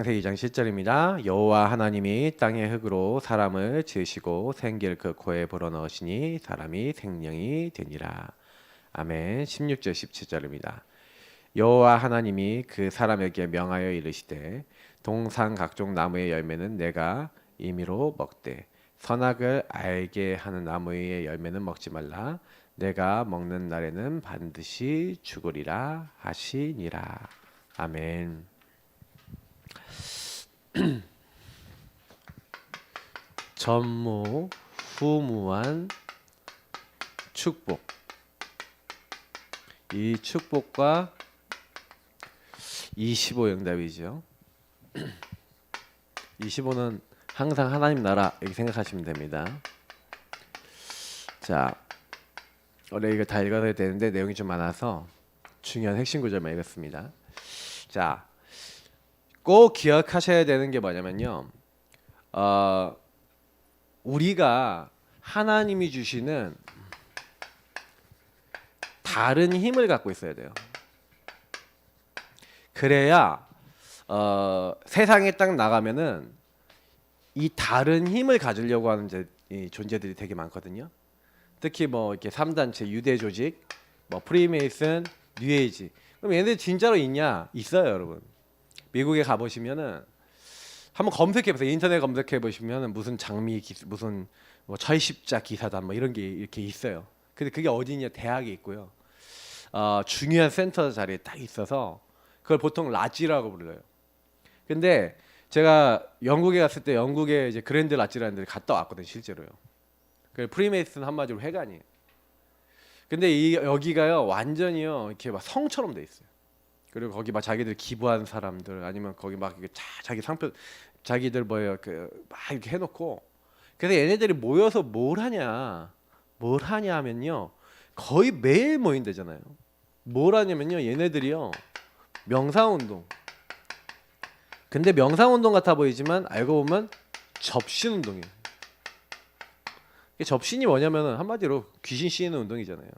창세기 2장 10절입니다. 여호와 하나님이 땅의 흙으로 사람을 지으시고 생기를 그 코에 불어넣으시니 사람이 생명이 되니라. 아멘. 16절 17절입니다. 여호와 하나님이 그 사람에게 명하여 이르시되 동산 각종 나무의 열매는 내가 임의로 먹되 선악을 알게 하는 나무의 열매는 먹지 말라. 내가 먹는 날에는 반드시 죽으리라 하시니라. 아멘. 전무후무한 축복. 이 축복과 25 응답이죠. 25는 항상 하나님 나라 이렇게 생각하시면 됩니다. 자, 원래 이거 다 읽어야 되는데 내용이 좀 많아서 중요한 핵심 구절만 읽었습니다. 자, 꼭 기억하셔야 되는 게 뭐냐면요. 우리가 하나님이 주시는 다른 힘을 갖고 있어야 돼요. 그래야 세상에 딱 나가면은 이 다른 힘을 가지려고 하는 이 존재들이 되게 많거든요. 특히 뭐 이렇게 3단체 유대 조직, 뭐 프리메이슨, 뉴에이지. 그럼 얘네들 진짜로 있냐? 있어요, 여러분. 미국에 가 보시면은 한번 검색해 보세요. 인터넷 검색해 보시면은 무슨 장미 무슨 뭐 철십자 기사단 뭐 이런 게 이렇게 있어요. 근데 그게 어디냐? 대학에 있고요. 중요한 센터 자리에 딱 있어서 그걸 보통 라지라고 불러요. 근데 제가 영국에 갔을 때 영국에 이제 그랜드 라지라는 데 갔다 왔거든요, 실제로요. 그 프리메이슨 한마디로 회관이에요. 근데 이 여기가요 완전히요 이렇게 막 성처럼 돼 있어요. 그리고 거기 막 자기들 기부한 사람들 아니면 거기 막 자기 상표 자기들 뭐예요 그 막 이렇게 해놓고 그래서 얘네들이 모여서 뭘 하냐 하면요 거의 매일 모인대잖아요. 뭘 하냐면요 얘네들이요 명상운동. 근데 명상운동 같아 보이지만 알고 보면 접신운동이에요. 접신이 뭐냐면은 한마디로 귀신 씌이는 운동이잖아요.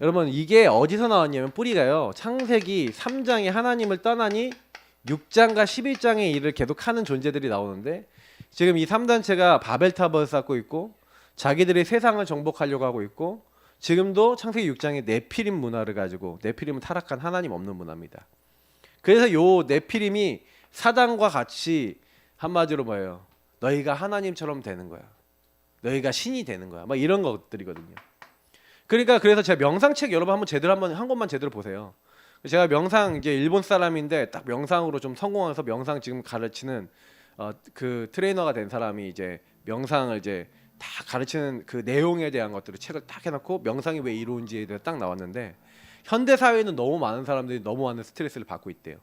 여러분 이게 어디서 나왔냐면 뿌리가요 창세기 3장에 하나님을 떠나니 6장과 11장의 일을 계속하는 존재들이 나오는데 지금 이 3단체가 바벨탑을 쌓고 있고 자기들이 세상을 정복하려고 하고 있고 지금도 창세기 6장에 네피림 문화를 가지고 네피림은 타락한 하나님 없는 문화입니다. 그래서 요 네피림이 사단과 같이 한마디로 뭐예요? 너희가 하나님처럼 되는 거야. 너희가 신이 되는 거야. 막 이런 것들이거든요. 그러니까 그래서 제가 명상책 여러분 한번 한 권만 제대로 보세요. 제가 명상 이제 일본 사람인데 딱 명상으로 좀 성공해서 명상 지금 가르치는 그 트레이너가 된 사람이 이제 명상을 이제 다 가르치는 그 내용에 대한 것들을 책을 딱 해놓고 명상이 왜 이루어지에 대해 딱 나왔는데 현대 사회는 너무 많은 사람들이 너무 많은 스트레스를 받고 있대요.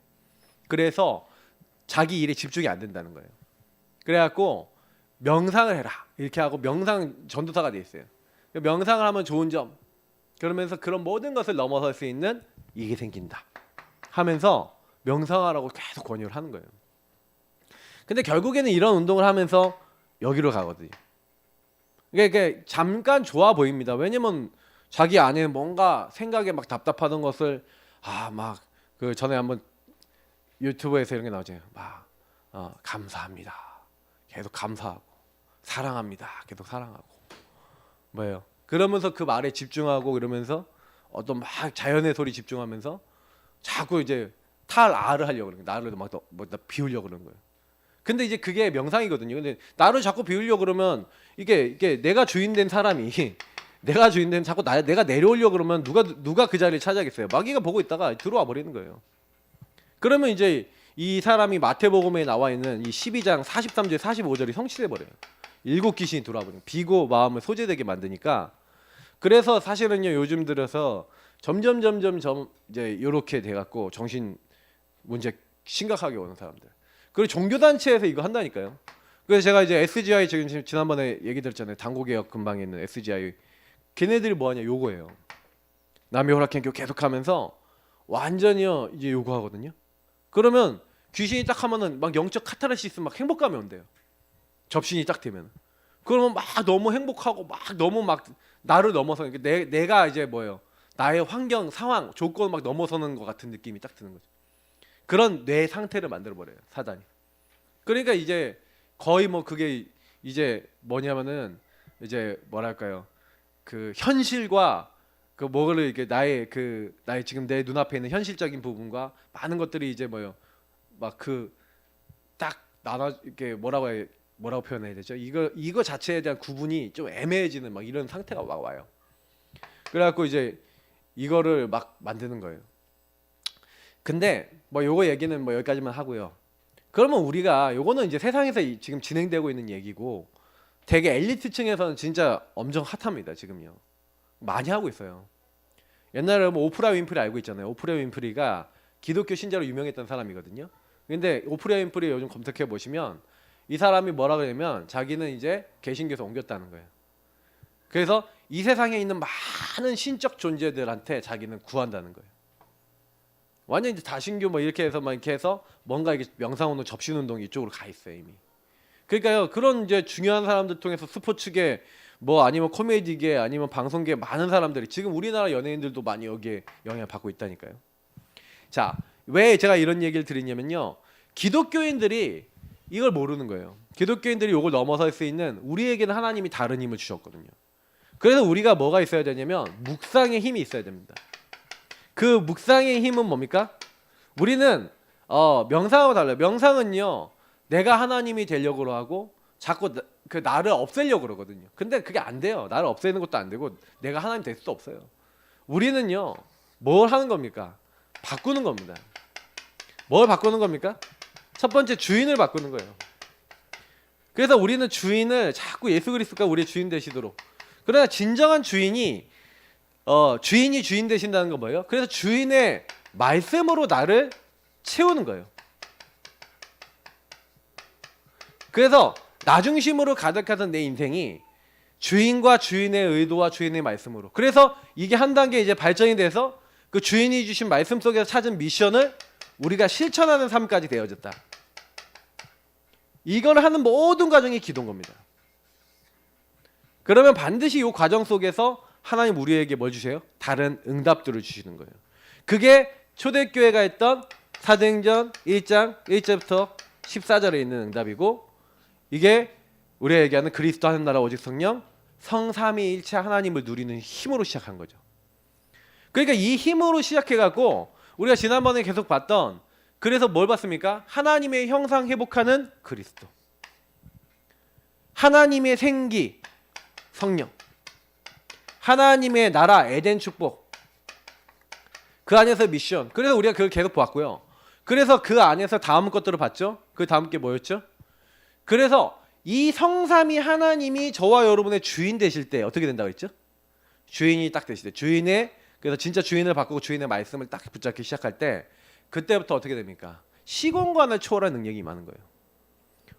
그래서 자기 일에 집중이 안 된다는 거예요. 그래갖고 명상을 해라 이렇게 하고 명상 전도사가 돼 있어요. 명상을 하면 좋은 점 그러면서 그런 모든 것을 넘어설 수 있는 이게 생긴다 하면서 명상하라고 계속 권유를 하는 거예요. 근데 결국에는 이런 운동을 하면서 여기로 가거든요. 이게 잠깐 좋아 보입니다. 왜냐면 자기 안에 뭔가 생각에 막 답답하던 것을 막 그 전에 한번 유튜브에서 이런 게 나오잖아요. 막 감사합니다. 계속 감사하고 사랑합니다. 계속 사랑하고 뭐예요? 그러면서 그 말에 집중하고 그러면서 어떤 막 자연의 소리 집중하면서 자꾸 이제 탈아를 하려고 그러는 거예요. 나를 막 비우려고 그러는 거예요. 근데 이제 그게 명상이거든요. 근데 나를 자꾸 비우려고 그러면 이게 내가 주인된 사람이 내가 주인된 자꾸 내가 내려오려고 그러면 누가 그 자리를 차지하겠어요? 마귀가 보고 있다가 들어와 버리는 거예요. 그러면 이제 이 사람이 마태복음에 나와 있는 이 12장 43절 45절이 성취돼 버려요. 일곱 귀신이 들어와버리고 비고 마음을 소재되게 만드니까 그래서 사실은요 요즘 들어서 점점 이제 이렇게 돼갖고 정신 문제 심각하게 오는 사람들 그리고 종교단체에서 이거 한다니까요. 그래서 제가 이제 SGI 지금 지난번에 얘기 드렸잖아요. 당고개혁 근방에 있는 SGI 걔네들이 뭐하냐 요거예요. 남의 호락행교 계속하면서 완전히요 이제 요거 하거든요. 그러면 귀신이 딱 하면은 막 영적 카타르시스 막 행복감이 온대요. 접신이 딱 되면 그러면 막 너무 행복하고 막 너무 막 나를 넘어서 내가 이제 뭐예요 나의 환경 상황 조건 막 넘어서는 것 같은 느낌이 딱 드는 거죠. 그런 뇌 상태를 만들어 버려요, 사단이. 그러니까 이제 거의 뭐 그게 이제 뭐냐면은 이제 뭐랄까요, 그 현실과 그 뭐를 이렇게 나의 지금 내 눈앞에 있는 현실적인 부분과 많은 것들이 이제 뭐요, 막 그 딱 나눠 이렇게 뭐라고 표현해야 되죠? 이거 자체에 대한 구분이 좀 애매해지는 막 이런 상태가 막 와요. 그래갖고 이제 이거를 막 만드는 거예요. 근데 뭐 요거 얘기는 뭐 여기까지만 하고요. 그러면 우리가 요거는 이제 세상에서 지금 진행되고 있는 얘기고, 되게 엘리트층에서는 진짜 엄청 핫합니다 지금요. 많이 하고 있어요. 옛날에 뭐 오프라 윈프리 알고 있잖아요. 오프라 윈프리가 기독교 신자로 유명했던 사람이거든요. 근데 오프라 윈프리 요즘 검색해 보시면 이 사람이 뭐라 그러냐면 자기는 이제 개신교에서 옮겼다는 거예요. 그래서 이 세상에 있는 많은 신적 존재들한테 자기는 구한다는 거예요. 완전 이제 다신교 뭐 이렇게 해서 막 이렇게 해서 뭔가 이게 명상운동, 접신운동 이쪽으로 가 있어요 이미. 그러니까요, 그런 이제 중요한 사람들 통해서 스포츠계 뭐 아니면 코미디계 아니면 방송계 많은 사람들이 지금 우리나라 연예인들도 많이 여기에 영향을 받고 있다니까요. 자, 왜 제가 이런 얘기를 드리냐면요, 기독교인들이 이걸 모르는 거예요. 기독교인들이 이걸 넘어설 수 있는, 우리에게는 하나님이 다른 힘을 주셨거든요. 그래서 우리가 뭐가 있어야 되냐면 묵상의 힘이 있어야 됩니다. 그 묵상의 힘은 뭡니까? 우리는 명상하고 달라요. 명상은요, 내가 하나님이 되려고 하고 자꾸 그 나를 없애려고 그러거든요. 근데 그게 안 돼요. 나를 없애는 것도 안 되고 내가 하나님 될 수도 없어요. 우리는요, 뭘 하는 겁니까? 바꾸는 겁니다. 뭘 바꾸는 겁니까? 첫 번째, 주인을 바꾸는 거예요. 그래서 우리는 주인을 자꾸 예수 그리스도가 우리의 주인 되시도록. 그러나 진정한 주인이 주인 되신다는 건 뭐예요? 그래서 주인의 말씀으로 나를 채우는 거예요. 그래서 나 중심으로 가득하던 내 인생이 주인과 주인의 의도와 주인의 말씀으로. 그래서 이게 한 단계 이제 발전이 돼서 그 주인이 주신 말씀 속에서 찾은 미션을 우리가 실천하는 삶까지 되어졌다. 이걸 하는 모든 과정이 기도인 겁니다. 그러면 반드시 이 과정 속에서 하나님 우리에게 뭘 주세요? 다른 응답들을 주시는 거예요. 그게 초대교회가 했던 사도행전 1장 1절부터 14절에 있는 응답이고, 이게 우리가 얘기하는 그리스도 하는 나라 오직 성령 성삼위일체 하나님을 누리는 힘으로 시작한 거죠. 그러니까 이 힘으로 시작해갖고 우리가 지난번에 계속 봤던, 그래서 뭘 봤습니까? 하나님의 형상 회복하는 그리스도, 하나님의 생기 성령, 하나님의 나라 에덴 축복, 그 안에서 미션. 그래서 우리가 그걸 계속 보았고요. 그래서 그 안에서 다음 것들을 봤죠. 그 다음 게 뭐였죠? 그래서 이 성삼위 하나님이 저와 여러분의 주인 되실 때 어떻게 된다고 했죠? 주인이 딱 되실 때, 주인의, 그래서 진짜 주인을 바꾸고 주인의 말씀을 딱 붙잡기 시작할 때, 그때부터 어떻게 됩니까? 시공간을 초월한 능력이 임하는 거예요.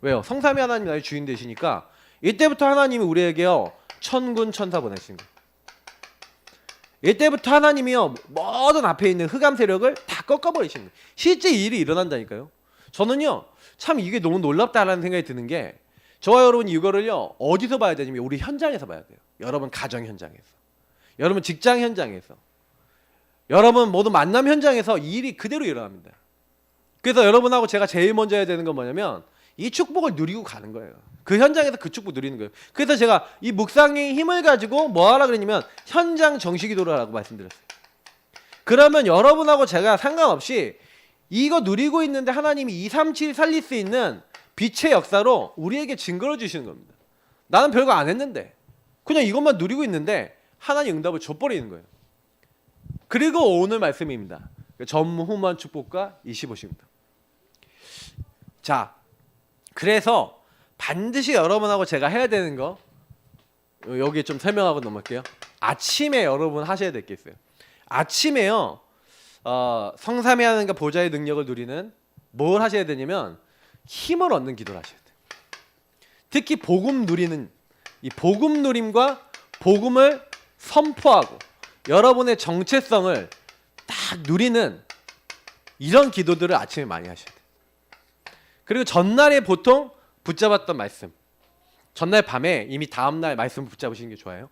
왜요? 성삼위 하나님이 나의 주인 되시니까 이때부터 하나님이 우리에게요 천군 천사 보내신 거예요. 이때부터 하나님이요 모든 앞에 있는 흑암 세력을 다 꺾어버리시는 거예요. 실제 일이 일어난다니까요. 저는요 참 이게 너무 놀랍다라는 생각이 드는 게, 저와 여러분 이거를요 어디서 봐야 되냐면 우리 현장에서 봐야 돼요. 여러분 가정 현장에서, 여러분 직장 현장에서, 여러분 모든 만남 현장에서 이 일이 그대로 일어납니다. 그래서 여러분하고 제가 제일 먼저 해야 되는 건 뭐냐면 이 축복을 누리고 가는 거예요. 그 현장에서 그 축복 누리는 거예요. 그래서 제가 이 묵상의 힘을 가지고 뭐 하라 그랬냐면 현장 정식기도를 하라고 말씀드렸어요. 그러면 여러분하고 제가 상관없이 이거 누리고 있는데 하나님이 237 살릴 수 있는 빛의 역사로 우리에게 증거를 주시는 겁니다. 나는 별거 안 했는데 그냥 이것만 누리고 있는데 하나님 응답을 줘버리는 거예요. 그리고 오늘 말씀입니다. 전무후무한 축복과 25시입니다. 자, 그래서 반드시 여러분하고 제가 해야 되는 거 여기 좀 설명하고 넘어갈게요. 아침에 여러분 하셔야 될 게 있어요. 아침에요 성삼위 하나님과 보좌의 능력을 누리는 뭘 하셔야 되냐면 힘을 얻는 기도를 하셔야 돼요. 특히 복음 누리는 이 복음 누림과 복음을 선포하고 여러분의 정체성을 딱 누리는 이런 기도들을 아침에 많이 하셔야 돼요. 그리고 전날에 보통 붙잡았던 말씀, 전날 밤에 이미 다음날 말씀을 붙잡으시는 게 좋아요.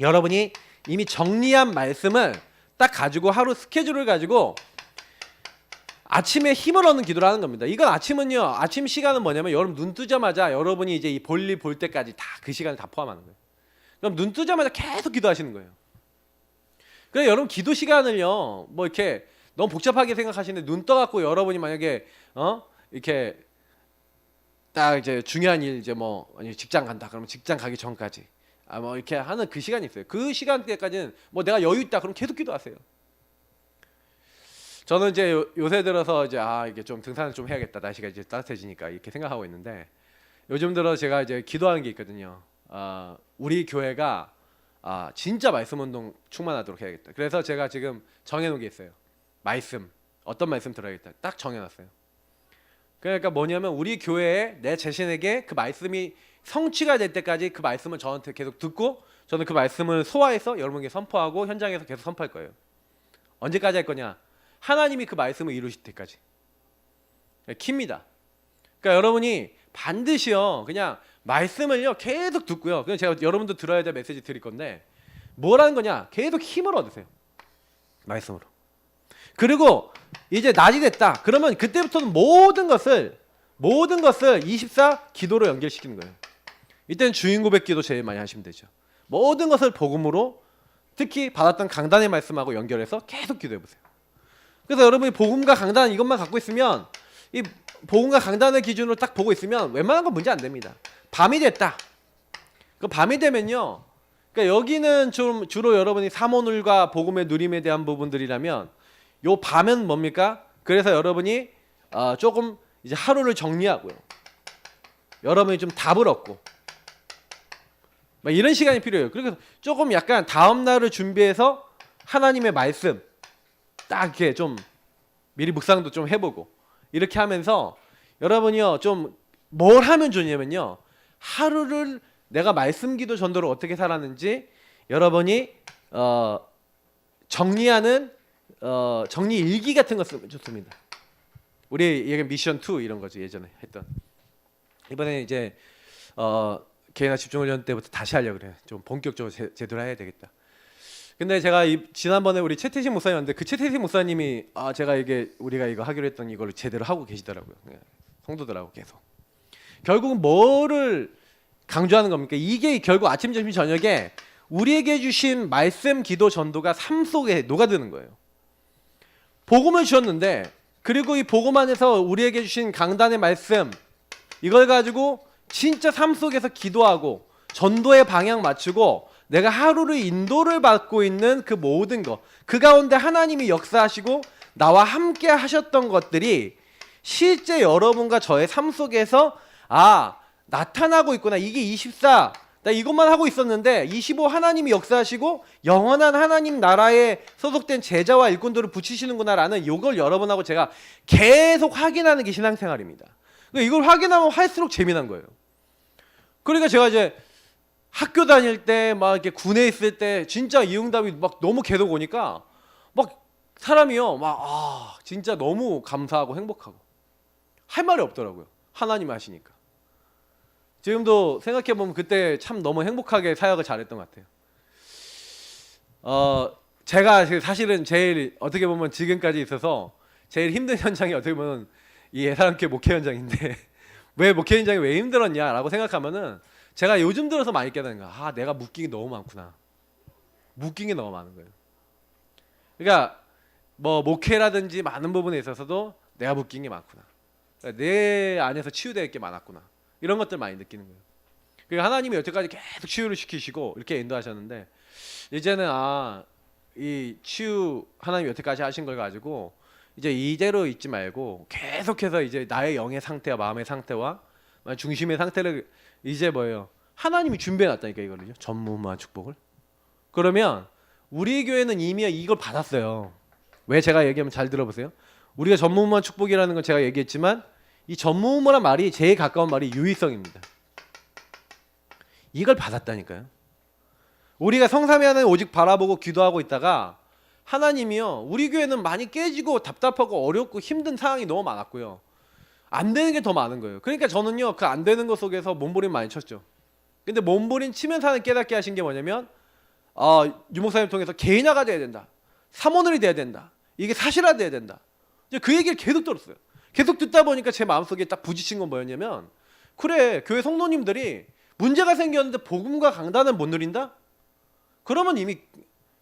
여러분이 이미 정리한 말씀을 딱 가지고 하루 스케줄을 가지고 아침에 힘을 얻는 기도를 하는 겁니다. 이건 아침은요. 아침 시간은 뭐냐면 여러분 눈 뜨자마자 여러분이 이제 이 볼일 볼 때까지 다 그 시간을 다 포함하는 거예요. 그럼 눈 뜨자마자 계속 기도하시는 거예요. 그래 여러분 기도 시간을요. 뭐 이렇게 너무 복잡하게 생각하시는데 눈 떠갖고 여러분이 만약에 이렇게 딱 이제 중요한 일 이제 뭐 직장 간다 그러면 직장 가기 전까지 뭐 이렇게 하는 그 시간이 있어요. 그 시간대까지는 뭐 내가 여유 있다 그럼 계속 기도하세요. 저는 이제 요새 들어서 이제 이게 좀 등산을 좀 해야겠다 날씨가 이제 따뜻해지니까 이렇게 생각하고 있는데 요즘 들어 제가 이제 기도하는 게 있거든요. 우리 교회가 진짜 말씀 운동 충만하도록 해야겠다. 그래서 제가 지금 정해놓은 게 있어요. 말씀 어떤 말씀 들어야겠다 딱 정해놨어요. 그러니까 뭐냐면 우리 교회에 내 자신에게 그 말씀이 성취가 될 때까지 그 말씀을 저한테 계속 듣고 저는 그 말씀을 소화해서 여러분에게 선포하고 현장에서 계속 선포할 거예요. 언제까지 할 거냐? 하나님이 그 말씀을 이루실 때까지. 키입니다. 그러니까 여러분이 반드시요 그냥 말씀을요 계속 듣고요. 그냥 제가 여러분도 들어야 될 메시지 드릴 건데 뭐라는 거냐? 계속 힘을 얻으세요. 말씀으로. 그리고 이제 낮이 됐다. 그러면 그때부터는 모든 것을 24 기도로 연결시키는 거예요. 이때는 주인 고백 기도 제일 많이 하시면 되죠. 모든 것을 복음으로 특히 받았던 강단의 말씀하고 연결해서 계속 기도해 보세요. 그래서 여러분이 복음과 강단 이것만 갖고 있으면 이 복음과 강단의 기준으로 딱 보고 있으면 웬만한 건 문제 안 됩니다. 밤이 됐다. 그 밤이 되면요. 그러니까 여기는 좀 주로 여러분이 사모늘과 복음의 누림에 대한 부분들이라면 요 밤은 뭡니까? 그래서 여러분이 조금 이제 하루를 정리하고요. 여러분이 좀 답을 얻고 막 이런 시간이 필요해요. 그래서 조금 약간 다음 날을 준비해서 하나님의 말씀 딱 이렇게 좀 미리 묵상도 좀 해보고 이렇게 하면서 여러분이요 좀 뭘 하면 좋냐면요 하루를 내가 말씀 기도 전도를 어떻게 살았는지 여러분이 정리하는 정리 일기 같은 거 쓰면 좋습니다. 우리 얘기 미션 2 이런 거죠. 예전에 했던. 이번에 이제 개인화 집중훈련 때부터 다시 하려고 그래요. 좀 본격적으로 제대로 해야 되겠다. 근데 제가 지난번에 우리 최태식 목사님 왔는데 그 최태식 목사님이 제가 우리가 이거 하기로 했던 이걸 제대로 하고 계시더라고요. 성도들하고 계속. 결국은 뭐를 강조하는 겁니까? 이게 결국 아침, 점심, 저녁에 우리에게 주신 말씀, 기도, 전도가 삶 속에 녹아드는 거예요. 복음을 주셨는데 그리고 이 복음 안에서 우리에게 주신 강단의 말씀 이걸 가지고 진짜 삶 속에서 기도하고 전도의 방향 맞추고 내가 하루를 인도를 받고 있는 그 모든 것 그 가운데 하나님이 역사하시고 나와 함께 하셨던 것들이 실제 여러분과 저의 삶 속에서 나타나고 있구나. 이게 24 나 이것만 하고 있었는데 25 하나님이 역사하시고 영원한 하나님 나라에 소속된 제자와 일꾼들을 붙이시는구나라는 이걸 여러분하고 제가 계속 확인하는 게 신앙생활입니다. 이걸 확인하면 할수록 재미난 거예요. 그러니까 제가 이제 학교 다닐 때 막 이렇게 군에 있을 때 진짜 이 응답이 막 너무 계속 오니까 막 사람이요 막 진짜 너무 감사하고 행복하고 할 말이 없더라고요. 하나님이 하시니까. 지금도 생각해보면 그때 참 너무 행복하게 사역을 잘했던 것 같아요. 제가 사실은 제일 어떻게 보면 지금까지 있어서 제일 힘든 현장이 어떻게 보면 이 예사람교회 목회 현장인데 왜 목회 현장이 왜 힘들었냐라고 생각하면은 제가 요즘 들어서 많이 깨닫는 거야. 내가 묶인 게 너무 많구나. 묶인 게 너무 많은 거예요. 그러니까 뭐 목회라든지 많은 부분에 있어서도 내가 묶인 게 많구나. 그러니까 내 안에서 치유될 게 많았구나. 이런 것들 많이 느끼는 거예요. 그러니까 하나님이 여태까지 계속 치유를 시키시고 이렇게 인도하셨는데 이제는 이 치유 하나님이 여태까지 하신 걸 가지고 이제 이대로 있지 말고 계속해서 이제 나의 영의 상태와 마음의 상태와 중심의 상태를 이제 뭐예요? 하나님이 준비해 놨다니까 이거를요. 전무후무한 축복을. 그러면 우리 교회는 이미 이걸 받았어요. 왜 제가 얘기하면 잘 들어보세요. 우리가 전무후무한 축복이라는 건 제가 얘기했지만 이 전무후무란 말이 제일 가까운 말이 유의성입니다. 이걸 받았다니까요. 우리가 성삼위 하나님 오직 바라보고 기도하고 있다가 하나님이요 우리 교회는 많이 깨지고 답답하고 어렵고 힘든 상황이 너무 많았고요. 안 되는 게 더 많은 거예요. 그러니까 저는요 그 안 되는 것 속에서 몸부림 많이 쳤죠. 근데 몸부림 치면서 하는 깨닫게 하신 게 뭐냐면 유 목사님 통해서 개인화가 돼야 된다. 사모늘이 돼야 된다. 이게 사실화 돼야 된다. 이제 그 얘기를 계속 들었어요. 계속 듣다 보니까 제 마음속에 딱 부딪힌 건 뭐였냐면, 그래, 교회 성도님들이 문제가 생겼는데 복음과 강단을 못 누린다? 그러면 이미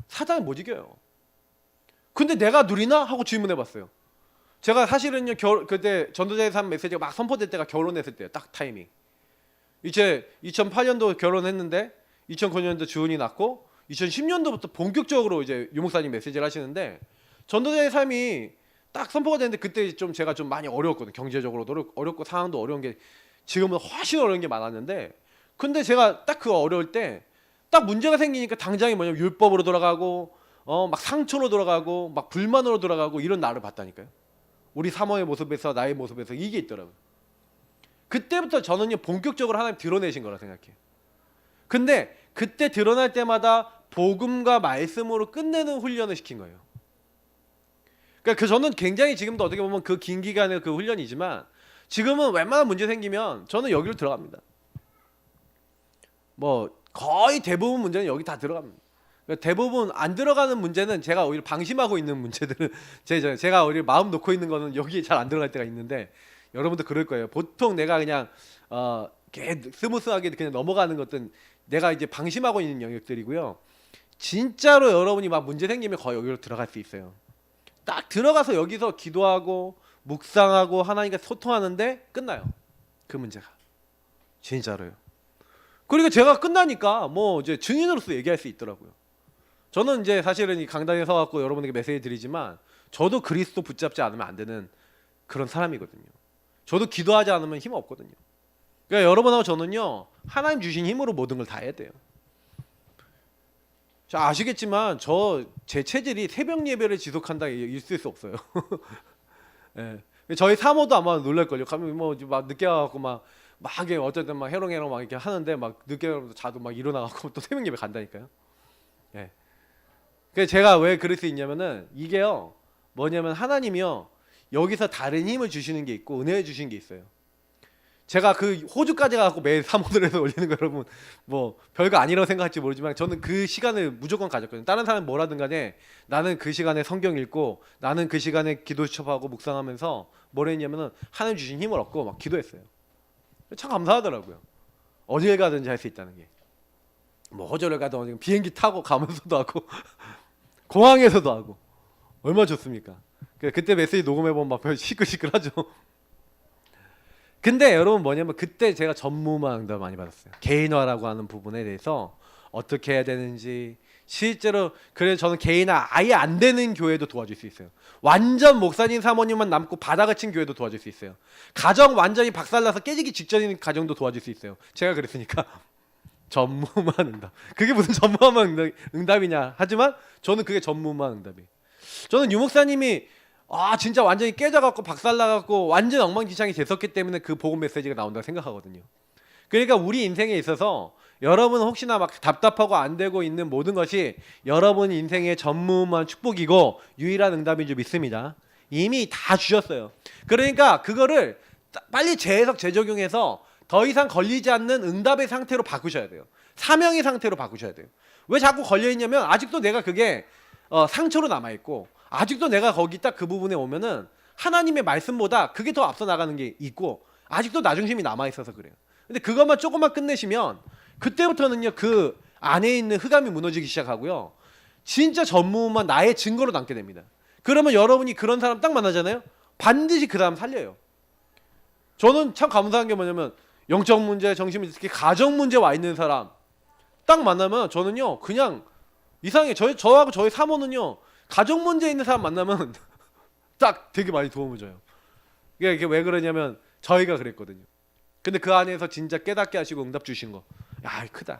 사단을 못 이겨요. 근데 내가 누리나? 하고 질문해봤어요. 제가 사실은요, 그때 전도자의 삶 메시지가 막 선포될 때가 결혼했을 때예요. 딱 타이밍. 이제 2008년도 결혼했는데 2009년도 주은이 낳고 2010년도부터 본격적으로 이제 유목사님 메시지를 하시는데, 전도자의 삶이 딱 선포가 됐는데 그때 좀 제가 좀 많이 어려웠거든요. 경제적으로도 어렵고 상황도 어려운 게 지금은 훨씬 어려운 게 많았는데, 근데 제가 딱 그 어려울 때 딱 문제가 생기니까 당장이 뭐냐면 율법으로 돌아가고 막 상처로 돌아가고 막 불만으로 돌아가고 이런 나를 봤다니까요. 우리 사모의 모습에서 나의 모습에서 이게 있더라고요. 그때부터 저는요 본격적으로 하나님 드러내신 거라 생각해요. 근데 그때 드러날 때마다 복음과 말씀으로 끝내는 훈련을 시킨 거예요. 그러니까 저는 굉장히 지금도 어떻게 보면 그 긴 기간의 그 훈련이지만, 지금은 웬만한 문제 생기면 저는 여기로 들어갑니다. 뭐 거의 대부분 문제는 여기 다 들어갑니다. 그러니까 대부분 안 들어가는 문제는 제가 오히려 방심하고 있는 문제들은 제가 오히려 마음 놓고 있는 거는 여기에 잘 안 들어갈 때가 있는데, 여러분도 그럴 거예요. 보통 내가 그냥 스무스하게 그냥 넘어가는 것들은 내가 이제 방심하고 있는 영역들이고요. 진짜로 여러분이 막 문제 생기면 거의 여기로 들어갈 수 있어요. 딱 들어가서 여기서 기도하고 묵상하고 하나님과 소통하는데 끝나요. 그 문제가. 진짜로요. 그리고 제가 끝나니까 뭐 이제 증인으로서 얘기할 수 있더라고요. 저는 이제 사실은 이 강단에 서갖고 여러분에게 메시지 드리지만, 저도 그리스도 붙잡지 않으면 안 되는 그런 사람이거든요. 저도 기도하지 않으면 힘 없거든요. 그러니까 여러분하고 저는요 하나님 주신 힘으로 모든 걸 다 해야 돼요. 자, 아시겠지만 제 체질이 새벽 예배를 지속한다 있을 수 없어요. 예. 저희 사모도 아마 놀랄걸요. 가면 뭐 막 늦게 와갖고 막 어쨌든 막 해롱해롱 막 이렇게 하는데 막 늦게 와서 자도 막 일어나갖고 또 새벽 예배 간다니까요. 예. 그래서 제가 왜 그럴 수 있냐면은, 이게요 뭐냐면 하나님이요 여기서 다른 힘을 주시는 게 있고 은혜를 주시는 게 있어요. 제가 그 호주까지 가고 매일 사모들에서 올리는 거 여러분 뭐 별거 아니라고 생각할지 모르지만, 저는 그 시간을 무조건 가졌거든요. 다른 사람 뭐라든 간에 나는 그 시간에 성경 읽고, 나는 그 시간에 기도 수첩하고 묵상하면서 뭘 했냐면은 하나님 주신 힘을 얻고 막 기도했어요. 참 감사하더라고요. 어딜 가든지 할 수 있다는 게. 뭐 호주를 가든 비행기 타고 가면서도 하고 공항에서도 하고 얼마나 좋습니까? 그때 메시지 녹음해보면 막 별 시끌시끌하죠. 근데 여러분 뭐냐면, 그때 제가 전무후무한 응답을 많이 받았어요. 개인화라고 하는 부분에 대해서 어떻게 해야 되는지, 실제로 그래서 저는 개인화 아예 안 되는 교회도 도와줄 수 있어요. 완전 목사님 사모님만 남고 바닥을 친 교회도 도와줄 수 있어요. 가정 완전히 박살나서 깨지기 직전인 가정도 도와줄 수 있어요. 제가 그랬으니까. 전무후무한 응답. 그게 무슨 전무후무한 응답이냐 하지만 저는 그게 전무후무한 응답이에요. 저는 유목사님이 진짜 완전히 깨져갖고 박살나갖고 완전 엉망진창이 됐었기 때문에 그 복음 메시지가 나온다고 생각하거든요. 그러니까 우리 인생에 있어서 여러분 혹시나 막 답답하고 안 되고 있는 모든 것이 여러분 인생의 전무후무한 축복이고 유일한 응답인 줄 믿습니다. 이미 다 주셨어요. 그러니까 그거를 빨리 재해석 재적용해서 더 이상 걸리지 않는 응답의 상태로 바꾸셔야 돼요. 사명의 상태로 바꾸셔야 돼요. 왜 자꾸 걸려있냐면, 아직도 내가 그게 상처로 남아있고, 아직도 내가 거기 딱 그 부분에 오면은 하나님의 말씀보다 그게 더 앞서 나가는 게 있고, 아직도 나 중심이 남아있어서 그래요. 근데 그것만 조금만 끝내시면 그때부터는요 그 안에 있는 흑암이 무너지기 시작하고요, 진짜 전무만 나의 증거로 남게 됩니다. 그러면 여러분이 그런 사람 딱 만나잖아요. 반드시 그 사람 살려요. 저는 참 감사한 게 뭐냐면, 영적 문제, 정신 문제, 특히 가정 문제 와 있는 사람 딱 만나면 저는요 그냥 이상해. 저하고 저희 사모는요 가정 문제 있는 사람 만나면 딱 되게 많이 도움을 줘요. 이게 왜 그러냐면 저희가 그랬거든요. 근데 그 안에서 진짜 깨닫게 하시고 응답 주신 거, 야 크다.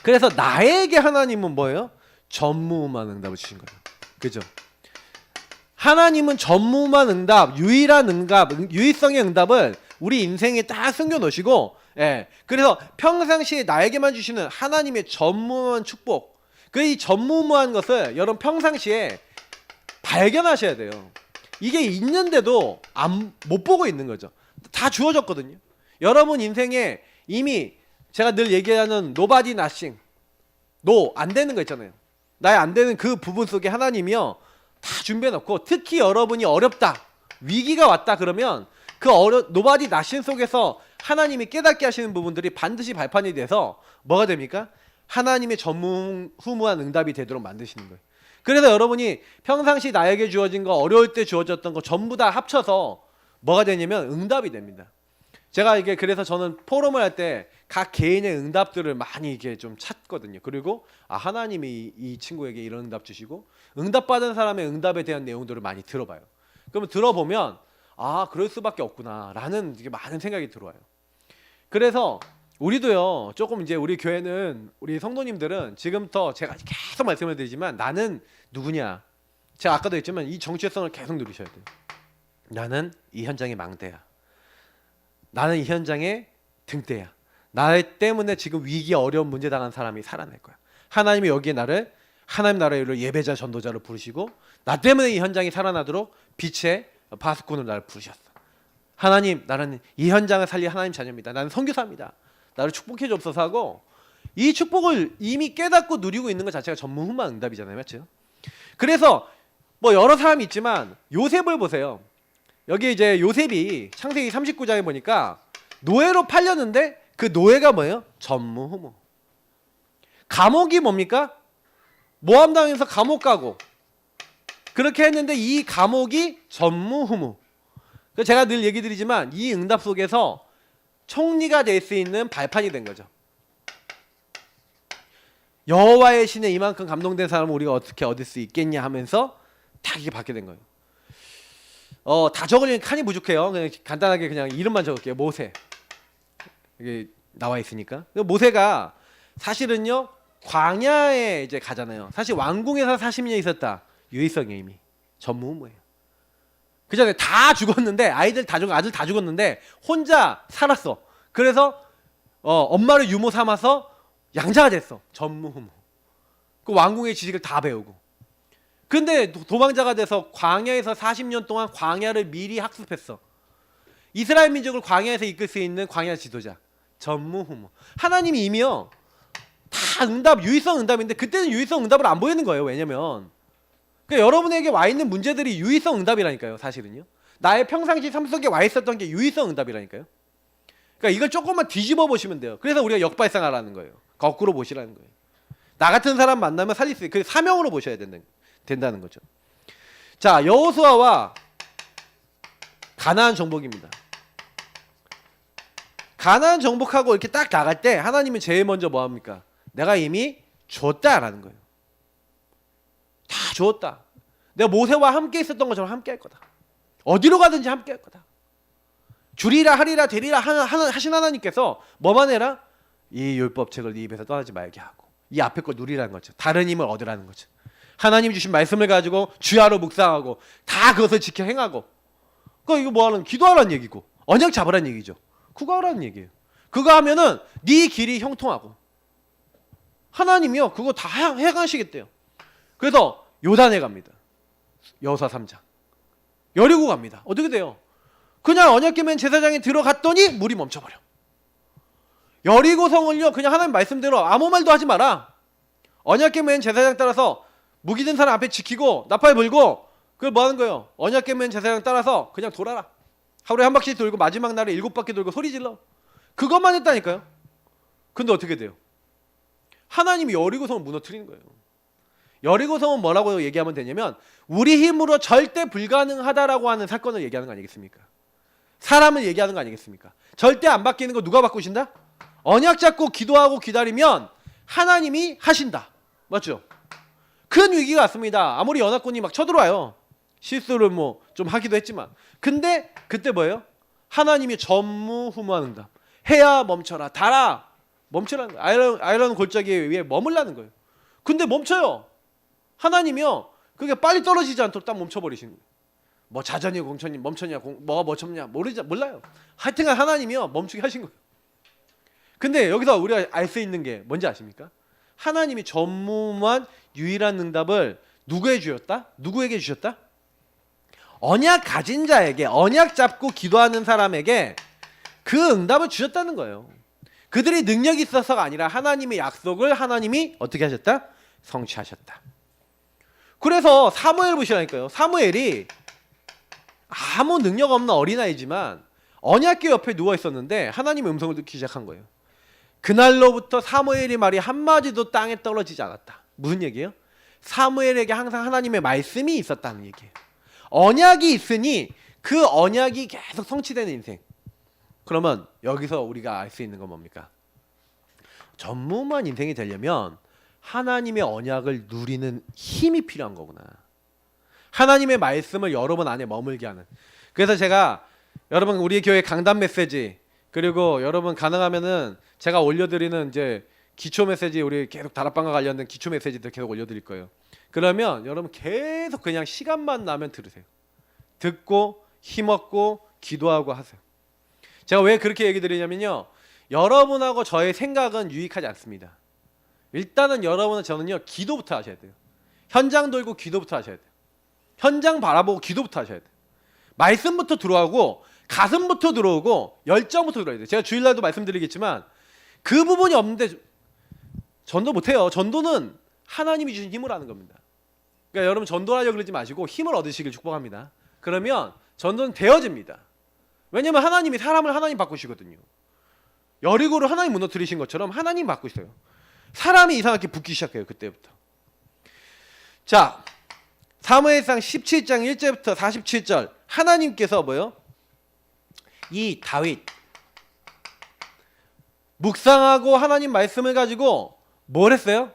그래서 나에게 하나님은 뭐예요? 전무후무한 응답을 주신 거예요. 그죠? 하나님은 전무후무한 응답, 유일한 응답, 유일성의 응답을 우리 인생에 딱 숨겨 놓으시고, 그래서 평상시에 나에게만 주시는 하나님의 전무후무한 축복, 이 전무후무한 것을 여러분 평상시에 발견하셔야 돼요. 이게 있는데도 못 보고 있는 거죠. 다 주어졌거든요. 여러분 인생에 이미 제가 늘 얘기하는 nobody nothing, 안 되는 거 있잖아요. 나의 안 되는 그 부분 속에 하나님이요 다 준비해 놓고, 특히 여러분이 어렵다, 위기가 왔다 그러면 그 노바디 나신 속에서 하나님이 깨닫게 하시는 부분들이 반드시 발판이 돼서 뭐가 됩니까? 하나님의 전무후무한 응답이 되도록 만드시는 거예요. 그래서 여러분이 평상시 나에게 주어진 거, 어려울 때 주어졌던 거 전부 다 합쳐서 뭐가 되냐면 응답이 됩니다. 제가 이게 그래서 저는 포럼을 할 때 각 개인의 응답들을 많이 이게 좀 찾거든요. 그리고 하나님이 이 친구에게 이런 응답 주시고, 응답받은 사람의 응답에 대한 내용들을 많이 들어봐요. 그러면 들어보면 그럴 수밖에 없구나라는 이게 많은 생각이 들어와요. 그래서 우리도요, 조금 이제 우리 교회는, 우리 성도님들은 지금부터 제가 계속 말씀을 드리지만, 나는 누구냐? 제가 아까도 했지만 이 정체성을 계속 누리셔야 돼요. 나는 이 현장의 망대야. 나는 이 현장의 등대야. 나 때문에 지금 위기, 어려운 문제 당한 사람이 살아날 거야. 하나님이 여기에 나를, 하나님 나라의 예배자, 전도자로 부르시고, 나 때문에 이 현장이 살아나도록 빛의 바스콘으로 나를 부르셨어. 하나님, 나는 이 현장을 살릴 하나님 자녀입니다. 나는 선교사입니다. 나를 축복해 주옵소서 하고, 이 축복을 이미 깨닫고 누리고 있는 것 자체가 전무후무한 응답이잖아요. 맞죠? 그래서 뭐 여러 사람이 있지만 요셉을 보세요. 여기 이제 요셉이 창세기 39장에 보니까 노예로 팔렸는데, 그 노예가 뭐예요? 전무후무. 감옥이 뭡니까? 모함당해서 감옥 가고, 그렇게 했는데 이 감옥이 전무후무. 제가 늘 얘기 드리지만 이 응답 속에서 총리가 될 수 있는 발판이 된 거죠. 여호와의 신에 이만큼 감동된 사람을 우리가 어떻게 얻을 수 있겠냐 하면서 딱 이게 받게 된 거예요. 다 적으려니 칸이 부족해요. 그냥 간단하게 그냥 이름만 적을게요. 모세. 이게 나와 있으니까. 모세가 사실은요, 광야에 이제 가잖아요. 사실 왕궁에서 40년 있었다. 유의성의 의미. 전무후무예요. 그 전에 다 죽었는데, 아들 다 죽었는데 혼자 살았어. 그래서 엄마를 유모 삼아서 양자가 됐어. 전무후무. 그 왕궁의 지식을 다 배우고. 근데 도망자가 돼서 광야에서 40년 동안 광야를 미리 학습했어. 이스라엘 민족을 광야에서 이끌 수 있는 광야 지도자. 전무후무. 하나님이 이미요, 다 응답, 유의성 응답인데 그때는 유의성 응답을 안 보이는 거예요. 왜냐면 그러니까 여러분에게 와 있는 문제들이 유의성 응답이라니까요. 사실은요, 나의 평상시 삶 속에 와 있었던 게 유의성 응답이라니까요. 그러니까 이걸 조금만 뒤집어 보시면 돼요. 그래서 우리가 역발상하라는 거예요. 거꾸로 보시라는 거예요. 나 같은 사람 만나면 살릴 수 있어요. 그 사명으로 보셔야 된다는 거죠. 자, 여호수아와 가나안 정복입니다. 가나안 정복하고 이렇게 딱 나갈 때 하나님은 제일 먼저 뭐 합니까? 내가 이미 줬다라는 거예요. 다 줬다. 내가 모세와 함께 있었던 것처럼 함께 할 거다. 어디로 가든지 함께 할 거다. 주리라 하리라 되리라 하신 하나님께서 뭐만 해라? 이 율법책을 네 입에서 떠나지 말게 하고 이 앞에 걸 누리라는 거죠. 다른 힘을 얻으라는 거죠. 하나님 주신 말씀을 가지고 주야로 묵상하고 다 그것을 지켜 행하고. 그러니까 이거 뭐하는, 기도하라는 얘기고 언약 잡으라는 얘기죠. 그거 하라는 얘기예요. 그거 하면은 네 길이 형통하고 하나님이요 그거 다 해가시겠대요. 그래서 요단에 갑니다. 여호수아 3장. 여리고 갑니다. 어떻게 돼요? 그냥 언약궤면 제사장에 들어갔더니 물이 멈춰버려. 여리고 성을요 그냥 하나님 말씀대로 아무 말도 하지 마라. 언약궤면 제사장 따라서 무기 든 사람 앞에 지키고 나팔 불고, 그걸 뭐 하는 거예요? 언약궤면 제사장 따라서 그냥 돌아라. 하루에 한 바퀴 돌고 마지막 날에 7바퀴 돌고 소리 질러. 그것만 했다니까요. 근데 어떻게 돼요? 하나님이 여리고성을 무너뜨리는 거예요. 여리고성은 뭐라고 얘기하면 되냐면 우리 힘으로 절대 불가능하다라고 하는 사건을 얘기하는 거 아니겠습니까? 사람을 얘기하는 거 아니겠습니까? 절대 안 바뀌는 거 누가 바꾸신다? 언약 잡고 기도하고 기다리면 하나님이 하신다. 맞죠? 큰 위기가 왔습니다. 아무리 연합군이 막 쳐들어와요. 실수를 뭐 좀 하기도 했지만. 근데 그때 뭐예요? 하나님이 전무후무한 응답. 해야 멈춰라. 달아. 멈추라는 거예요. 아이런 골짜기 위에 머물라는 거예요. 근데 멈춰요. 하나님이요. 그게 빨리 떨어지지 않도록 딱 멈춰버리시는 거예요. 뭐 자전이 공천이 멈췄냐, 뭐가 멈췄냐 몰라요. 하여튼간 하나님이요 멈추게 하신 거예요. 근데 여기서 우리가 알 수 있는 게 뭔지 아십니까? 하나님이 전무후무한 유일한 응답을 누구에게 주셨다? 언약 가진 자에게, 언약 잡고 기도하는 사람에게 그 응답을 주셨다는 거예요. 그들이 능력이 있어서가 아니라 하나님의 약속을 하나님이 어떻게 하셨다? 성취하셨다. 그래서 사무엘 보시라니까요. 사무엘이 아무 능력 없는 어린아이지만 언약궤 옆에 누워 있었는데 하나님의 음성을 듣기 시작한 거예요. 그날로부터 사무엘의 말이 한마디도 땅에 떨어지지 않았다. 무슨 얘기예요? 사무엘에게 항상 하나님의 말씀이 있었다는 얘기예요. 언약이 있으니 그 언약이 계속 성취되는 인생. 그러면 여기서 우리가 알 수 있는 건 뭡니까? 전무후무한 인생이 되려면 하나님의 언약을 누리는 힘이 필요한 거구나. 하나님의 말씀을 여러분 안에 머물게 하는. 그래서 제가 여러분 우리 교회 강단 메시지, 그리고 여러분 가능하면은 제가 올려드리는 이제 기초 메시지, 우리 계속 다락방과 관련된 기초 메시지들 계속 올려드릴 거예요. 그러면 여러분 계속 그냥 시간만 나면 들으세요. 듣고 힘없고 기도하고 하세요. 제가 왜 그렇게 얘기 드리냐면요, 여러분하고 저의 생각은 유익하지 않습니다. 일단은 여러분은 저는요 기도부터 하셔야 돼요. 현장 돌고 기도부터 하셔야 돼요. 현장 바라보고 기도부터 하셔야 돼요. 말씀부터 들어오고 가슴부터 들어오고 열정부터 들어야 돼요. 제가 주일날도 말씀드리겠지만 그 부분이 없는데 전도 못해요. 전도는 하나님이 주신 힘으로 하는 겁니다. 그러니까 여러분 전도하려고 그러지 마시고 힘을 얻으시길 축복합니다. 그러면 전도는 되어집니다. 왜냐면 하나님이 사람을 하나님 바꾸시거든요. 여리고를 하나님 무너뜨리신 것처럼 하나님 바꾸셔요. 사람이 이상하게 붙기 시작해요. 그때부터. 자, 사무엘상 17장 1절부터 47절 하나님께서 뭐요? 이 다윗 묵상하고 하나님 말씀을 가지고 뭘 했어요?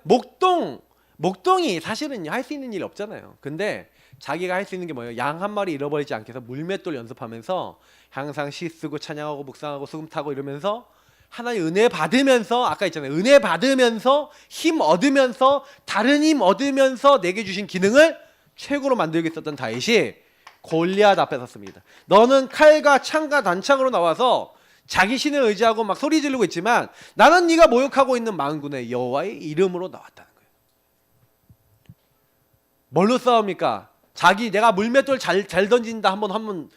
목동이 사실은 할 수 있는 일이 없잖아요. 근데 자기가 할 수 있는 게 뭐예요? 양 한 마리 잃어버리지 않게 해서 물맷돌 연습하면서 항상 시 쓰고 찬양하고 묵상하고 수금 타고 이러면서 하나님 은혜 받으면서, 아까 있잖아요, 은혜 받으면서 힘 얻으면서 다른 힘 얻으면서 내게 주신 기능을 최고로 만들겠었던 다윗이 골리앗 앞에 섰습니다. 너는 칼과 창과 단창으로 나와서 자기 신을 의지하고 막 소리 지르고 있지만 나는 네가 모욕하고 있는 만군의 여호와의 이름으로 나왔다는 거예요. 뭘로 싸웁니까? 자기 내가 물맷돌 잘 던진다 한번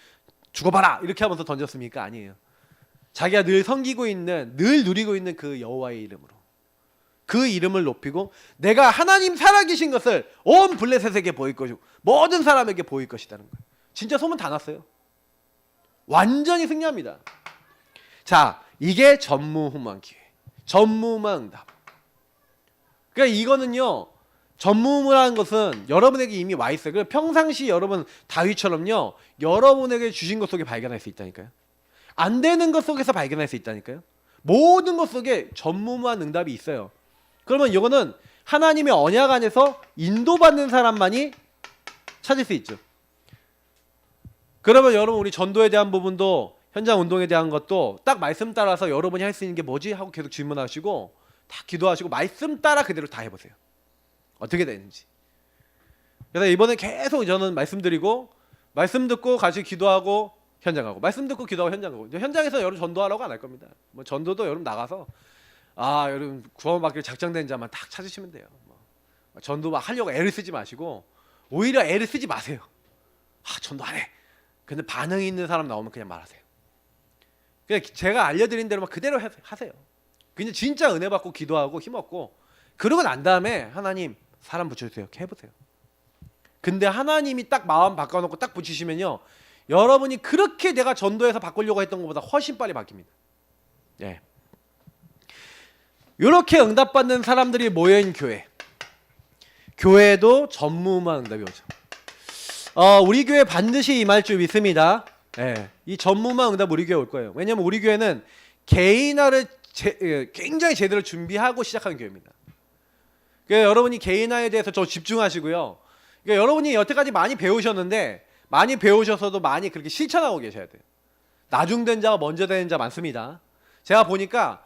죽어봐라 이렇게 하면서 던졌습니까? 아니에요. 자기가 늘 섬기고 있는, 늘 누리고 있는 그 여호와의 이름으로, 그 이름을 높이고 내가 하나님 살아계신 것을 온 블레셋에게 보일 것이고 모든 사람에게 보일 것이라는 거예요. 진짜 소문 다 났어요. 완전히 승리합니다. 자, 이게 전무후무한 기회, 전무후무한 응답. 그러니까 이거는요, 전무후무한 것은 여러분에게 이미 와 있어요. 그래서 평상시 여러분 다윗처럼요, 여러분에게 주신 것 속에 발견할 수 있다니까요. 안 되는 것 속에서 발견할 수 있다니까요. 모든 것 속에 전무후무한 응답이 있어요. 그러면 이거는 하나님의 언약 안에서 인도받는 사람만이 찾을 수 있죠. 그러면 여러분 우리 전도에 대한 부분도, 현장 운동에 대한 것도 딱 말씀 따라서 여러분이 할 수 있는 게 뭐지? 하고 계속 질문하시고 다 기도하시고 말씀 따라 그대로 다 해보세요. 어떻게 되는지. 그래서 이번에 계속 저는 말씀드리고 말씀 듣고 같이 기도하고 현장하고, 말씀 듣고 기도하고 현장하고. 현장에서 여러분 전도하라고 안 할 겁니다. 뭐 전도도 여러분 나가서 여러분 구원받기로 작정된 자만 딱 찾으시면 돼요. 전도 막 하려고 애를 쓰지 마시고 오히려 애를 쓰지 마세요. 전도 안 해. 근데 반응이 있는 사람 나오면 그냥 말하세요. 그냥 제가 알려드린 대로만 그대로 하세요. 그냥 진짜 은혜 받고 기도하고 힘없고, 그러고 난 다음에 하나님 사람 붙여주세요. 이렇게 해보세요. 근데 하나님이 딱 마음 바꿔놓고 딱 붙이시면요, 여러분이 그렇게 내가 전도해서 바꾸려고 했던 것보다 훨씬 빨리 바뀝니다. 예. 이렇게 응답받는 사람들이 모여있는 교회도 전무후무한 응답이 오죠. 우리 교회 반드시 임할 줄 믿습니다. 예. 이 전무후무한 응답 우리 교회 올 거예요. 왜냐하면 우리 교회는 개인화를 굉장히 제대로 준비하고 시작한 교회입니다. 그러니까 여러분이 개인화에 대해서 좀 집중하시고요. 그러니까 여러분이 여태까지 많이 배우셨는데, 많이 배우셔서도 많이 그렇게 실천하고 계셔야 돼요. 나중된 자가 먼저 되는 자 많습니다. 제가 보니까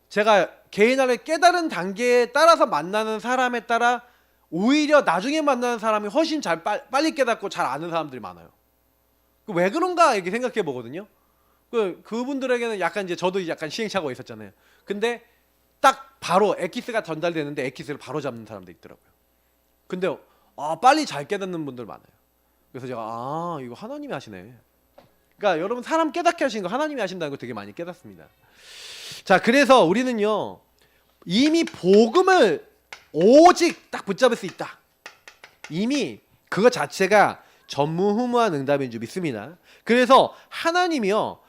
제가 개인화를 깨달은 단계에 따라서 만나는 사람에 따라 오히려 나중에 만나는 사람이 훨씬 빨리 깨닫고 잘 아는 사람들이 많아요. 왜 그런가 이렇게 생각해 보거든요. 그분들에게는 약간 이제 저도 약간 시행착오가 있었잖아요. 근데 딱 바로 엑기스가 전달되는데 엑기스를 바로 잡는 사람도 있더라고요. 근데 빨리 잘 깨닫는 분들 많아요. 그래서 제가 이거 하나님이 하시네. 그러니까 여러분 사람 깨닫게 하시는 거 하나님이 하신다는 거 되게 많이 깨닫습니다. 자, 그래서 우리는요 이미 복음을 오직 딱 붙잡을 수 있다. 이미 그것 자체가 전무후무한 응답인 줄 믿습니다. 그래서 하나님이요,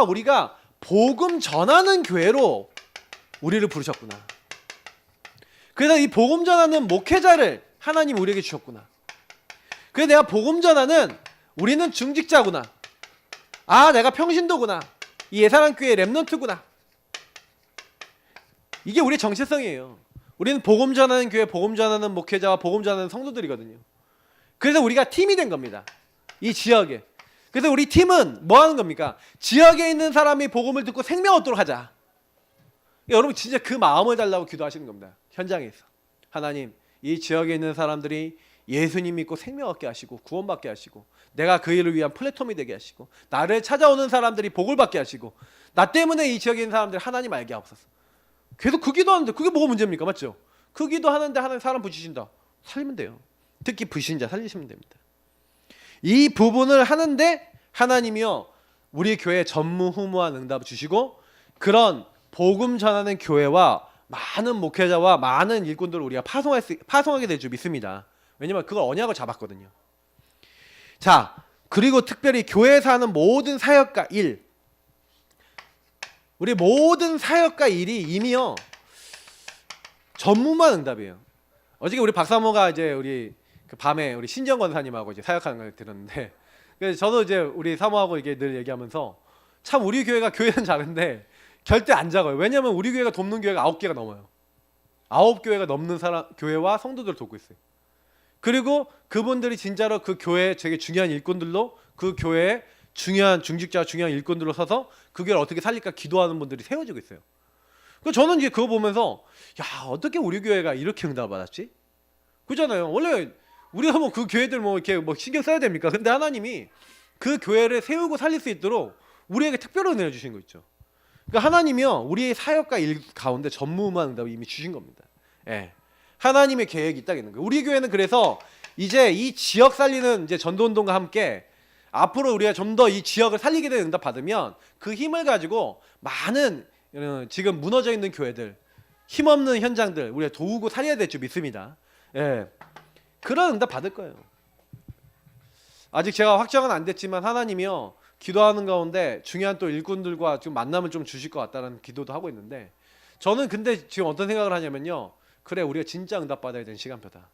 우리가 복음 전하는 교회로 우리를 부르셨구나. 그래서 이 복음 전하는 목회자를 하나님 우리에게 주셨구나. 그래서 내가 복음 전하는, 우리는 중직자구나. 내가 평신도구나. 이 예사랑교회 렘넌트구나. 이게 우리의 정체성이에요. 우리는 복음 전하는 교회, 복음 전하는 목회자와 복음 전하는 성도들이거든요. 그래서 우리가 팀이 된 겁니다. 이 지역에. 그래서 우리 팀은 뭐 하는 겁니까? 지역에 있는 사람이 복음을 듣고 생명 얻도록 하자. 여러분 진짜 그 마음을 달라고 기도하시는 겁니다. 현장에서. 하나님, 이 지역에 있는 사람들이 예수님 믿고 생명 얻게 하시고 구원받게 하시고, 내가 그 일을 위한 플랫폼이 되게 하시고, 나를 찾아오는 사람들이 복을 받게 하시고, 나 때문에 이 지역에 있는 사람들이 하나님 알게 하옵소서. 계속 그 기도하는데 그게 뭐가 문제입니까? 맞죠? 그 기도하는데 하나님 사람 부지신다. 살리면 돼요. 특히 불신자 살리시면 됩니다. 이 부분을 하는데 하나님이요, 우리 교회에 전무후무한 응답을 주시고, 그런 복음 전하는 교회와 많은 목회자와 많은 일꾼들을 우리가 파송하게 될 줄 믿습니다. 왜냐면 그걸 언약을 잡았거든요. 자, 그리고 특별히 교회에서 하는 모든 사역과 일, 우리 모든 사역과 일이 이미요 전무만 응답이에요. 어저께 우리 박사모가 이제 우리 그 밤에 우리 신정 권사님하고 이제 사역하는 걸 들었는데, 그래서 저도 이제 우리 사모하고 이게 늘 얘기하면서, 참 우리 교회가 교회는 작은데 절대 안 작아요. 왜냐면 우리 교회가 돕는 교회가 9개가 넘어요. 9교회가 넘는 교회와 성도들을 돕고 있어요. 그리고 그분들이 진짜로 그 교회에 되게 중요한 일꾼들로, 그 교회에 중요한 중직자, 중요한 일꾼들로 서서 그 교회를 어떻게 살릴까 기도하는 분들이 세워지고 있어요. 그 저는 이제 그거 보면서, 어떻게 우리 교회가 이렇게 응답을 받았지? 그잖아요. 원래 우리가 뭐 그 교회들 뭐 이렇게 뭐 신경 써야 됩니까? 근데 하나님이 그 교회를 세우고 살릴 수 있도록 우리에게 특별한 은혜를 주신 거 있죠. 그러니까 하나님이요, 우리의 사역과 일 가운데 전무후무한 응답을 이미 주신 겁니다. 예. 하나님의 계획이 있다는 거예요. 우리 교회는 그래서 이제 이 지역 살리는 이제 전도운동과 함께 앞으로 우리가 좀 더 이 지역을 살리게 되는 응답 받으면 그 힘을 가지고 많은 지금 무너져 있는 교회들, 힘없는 현장들 우리가 도우고 살려야 될 줄 믿습니다. 예. 그런 응답 받을 거예요. 아직 제가 확정은 안 됐지만 하나님이요, 기도하는 가운데 중요한 또 일꾼들과 좀 만남을 좀 주실 것 같다는 기도도 하고 있는데, 저는 근데 지금 어떤 생각을 하냐면요, 그래, 우리가 진짜 응답 받아야 되는 시간표다.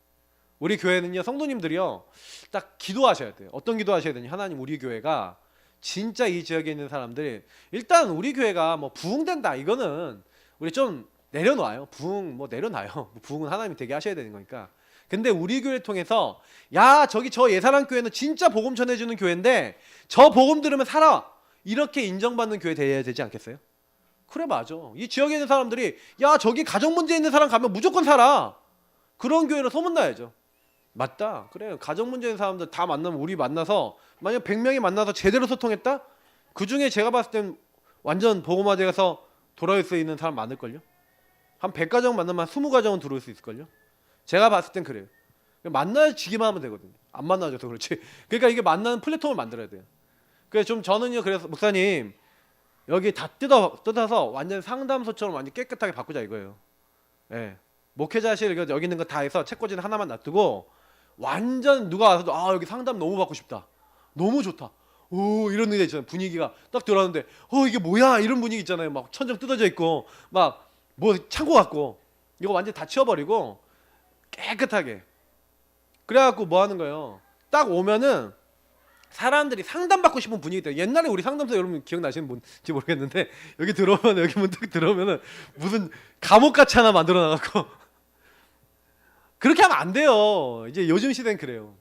우리 교회는요, 성도님들이요 딱 기도하셔야 돼요. 어떤 기도하셔야 되냐? 하나님, 우리 교회가 진짜 이 지역에 있는 사람들, 일단 우리 교회가 뭐 부흥된다, 이거는 우리 좀 내려놔요. 부흥 뭐 내려놔요. 부흥은 하나님이 되게 하셔야 되는 거니까. 근데 우리 교회를 통해서, 저기 저 예사랑 교회는 진짜 복음 전해주는 교회인데 저 복음 들으면 살아, 이렇게 인정받는 교회 돼야 되지 않겠어요? 그래, 맞아. 이 지역에 있는 사람들이, 저기 가정 문제 있는 사람 가면 무조건 살아, 그런 교회로 소문나야죠. 맞다, 그래, 가정 문제 있는 사람들 다 만나면, 우리 만나서 만약 100명이 만나서 제대로 소통했다? 그 중에 제가 봤을 땐 완전 복음화돼서 돌아올 수 있는 사람 많을걸요? 한 100가정 만나면 한 20가정은 들어올 수 있을걸요? 제가 봤을 땐 그래요. 만나지기만 하면 되거든요. 안 만나줘서 그렇지. 그러니까 이게 만나는 플랫폼을 만들어야 돼요. 그래서 좀 저는요, 그래서 목사님 여기 다 뜯어서 완전 상담소처럼 완전 깨끗하게 바꾸자 이거예요. 예. 목회자실 여기 있는 거 다 해서 책꽂이 하나만 놔두고, 완전 누가 와서도 여기 상담 너무 받고 싶다, 너무 좋다, 오, 이런 데 있잖아요. 분위기가 딱 들어왔는데 이게 뭐야, 이런 분위기 있잖아요. 막 천정 뜯어져 있고 막 뭐 창고 같고, 이거 완전 다 치워버리고 깨끗하게. 그래갖고 뭐 하는 거예요, 딱 오면은 사람들이 상담받고 싶은 분위기다. 옛날에 우리 상담소 여러분 기억나시는 분인지 모르겠는데, 여기 들어오면, 여기 문 딱 들어오면은 무슨 감옥같이 하나 만들어 놔갖고 그렇게 하면 안 돼요. 이제 요즘 시대는 그래요.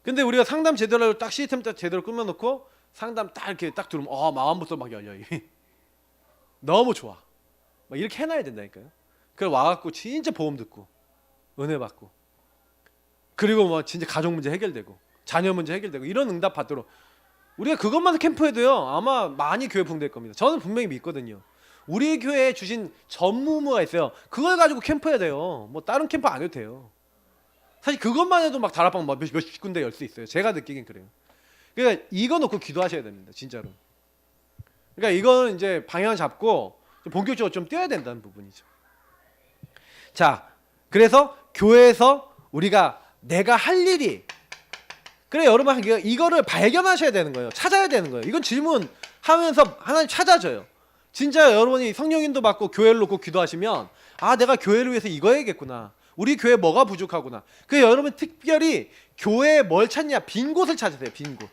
근데 우리가 상담 제대로 딱 시스템 딱 제대로 꾸며놓고 상담 딱 이렇게 딱 들으면 마음부터 막 열려. 너무 좋아. 막 이렇게 해놔야 된다니까요. 그래 와갖고 진짜 보험 듣고 은혜 받고, 그리고 뭐 진짜 가족 문제 해결되고 자녀 문제 해결되고, 이런 응답 받도록 우리가 그것만 캠프해도요 아마 많이 교회 붕될 겁니다. 저는 분명히 믿거든요. 우리 교회에 주신 전무후무가 있어요. 그걸 가지고 캠프해야 돼요. 뭐 다른 캠프 안 해도 돼요. 사실 그것만 해도 막 다락방 몇십 군데 열 수 있어요. 제가 느끼긴 그래요. 그러니까 이거 놓고 기도하셔야 됩니다, 진짜로. 그러니까 이거는 이제 방향 잡고 본격적으로 좀 뛰어야 된다는 부분이죠. 자, 그래서 교회에서 우리가 내가 할 일이. 그래 여러분 이거를 발견하셔야 되는 거예요. 찾아야 되는 거예요. 이건 질문하면서 하나님 찾아줘요. 진짜 여러분이 성령인도 받고 교회를 놓고 기도하시면 아 내가 교회를 위해서 이거 해야겠구나. 우리 교회 뭐가 부족하구나. 그 여러분 특별히 교회에 뭘 찾냐? 빈 곳을 찾으세요. 빈 곳.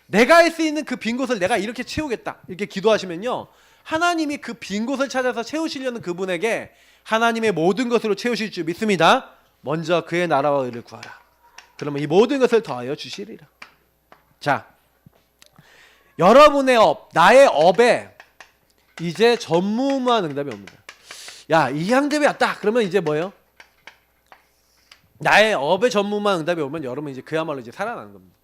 내가 할 수 있는 그 빈 곳을 내가 이렇게 채우겠다. 이렇게 기도하시면요. 하나님이 그 빈 곳을 찾아서 채우시려는 그분에게 하나님의 모든 것으로 채우실 줄 믿습니다. 먼저 그의 나라와 의를 구하라. 그러면 이 모든 것을 더하여 주시리라. 자, 여러분의 업, 나의 업에 이제 전무후무한 응답이 옵니다. 야, 이 응답이 왔다. 그러면 이제 뭐예요? 나의 업에 전무후무한 응답이 오면 여러분 이제 그야말로 이제 살아나는 겁니다.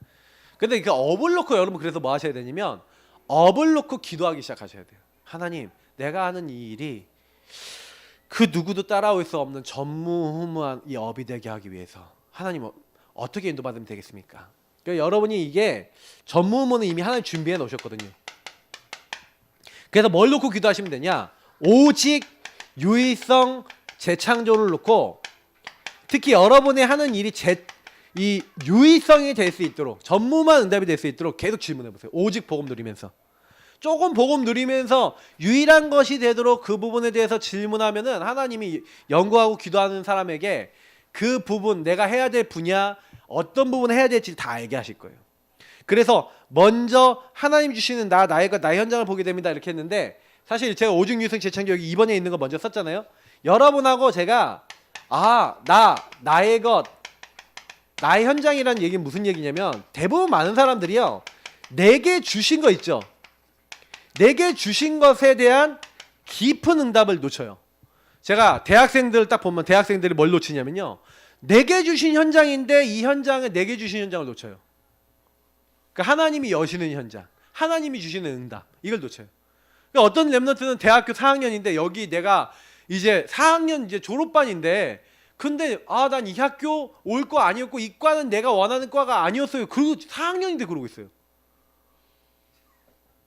근데 그 업을 놓고 여러분 그래서 뭐 하셔야 되냐면 업을 놓고 기도하기 시작하셔야 돼요. 하나님, 내가 하는 이 일이 그 누구도 따라올 수 없는 전무후무한 이 업이 되게 하기 위해서 하나님 어떻게 인도받으면 되겠습니까? 그러니까 여러분이 이게 전무후무는 이미 하나님 준비해 놓으셨거든요. 그래서 뭘 놓고 기도하시면 되냐? 오직 유의성 재창조를 놓고 특히 여러분이 하는 일이 이 유의성이 될 수 있도록 전무후무한 응답이 될 수 있도록 계속 질문해 보세요. 오직 복음 누리면서 조금 복음 누리면서 유일한 것이 되도록 그 부분에 대해서 질문하면은 하나님이 연구하고 기도하는 사람에게 그 부분 내가 해야 될 분야 어떤 부분을 해야 될지 다 알게 하실 거예요. 그래서 먼저 하나님 주시는 나의 것 나의 현장을 보게 됩니다 이렇게 했는데 사실 제가 오직 유의성 재창조 여기 2번에 있는 거 먼저 썼잖아요. 여러분하고 제가 나의 것 나의 현장이라는 얘기는 무슨 얘기냐면 대부분 많은 사람들이요 내게 주신 거 있죠. 내게 주신 것에 대한 깊은 응답을 놓쳐요. 제가 대학생들 딱 보면 대학생들이 뭘 놓치냐면요. 내게 주신 현장인데 이 현장을 내게 주신 현장을 놓쳐요. 그러니까 하나님이 여시는 현장, 하나님이 주시는 응답 이걸 놓쳐요. 그러니까 어떤 랩런트는 대학교 4학년인데 여기 내가 이제 4학년 이제 졸업반인데 근데 난 이 학교 올 거 아니었고 이 과는 내가 원하는 과가 아니었어요. 그리고 4학년인데 그러고 있어요.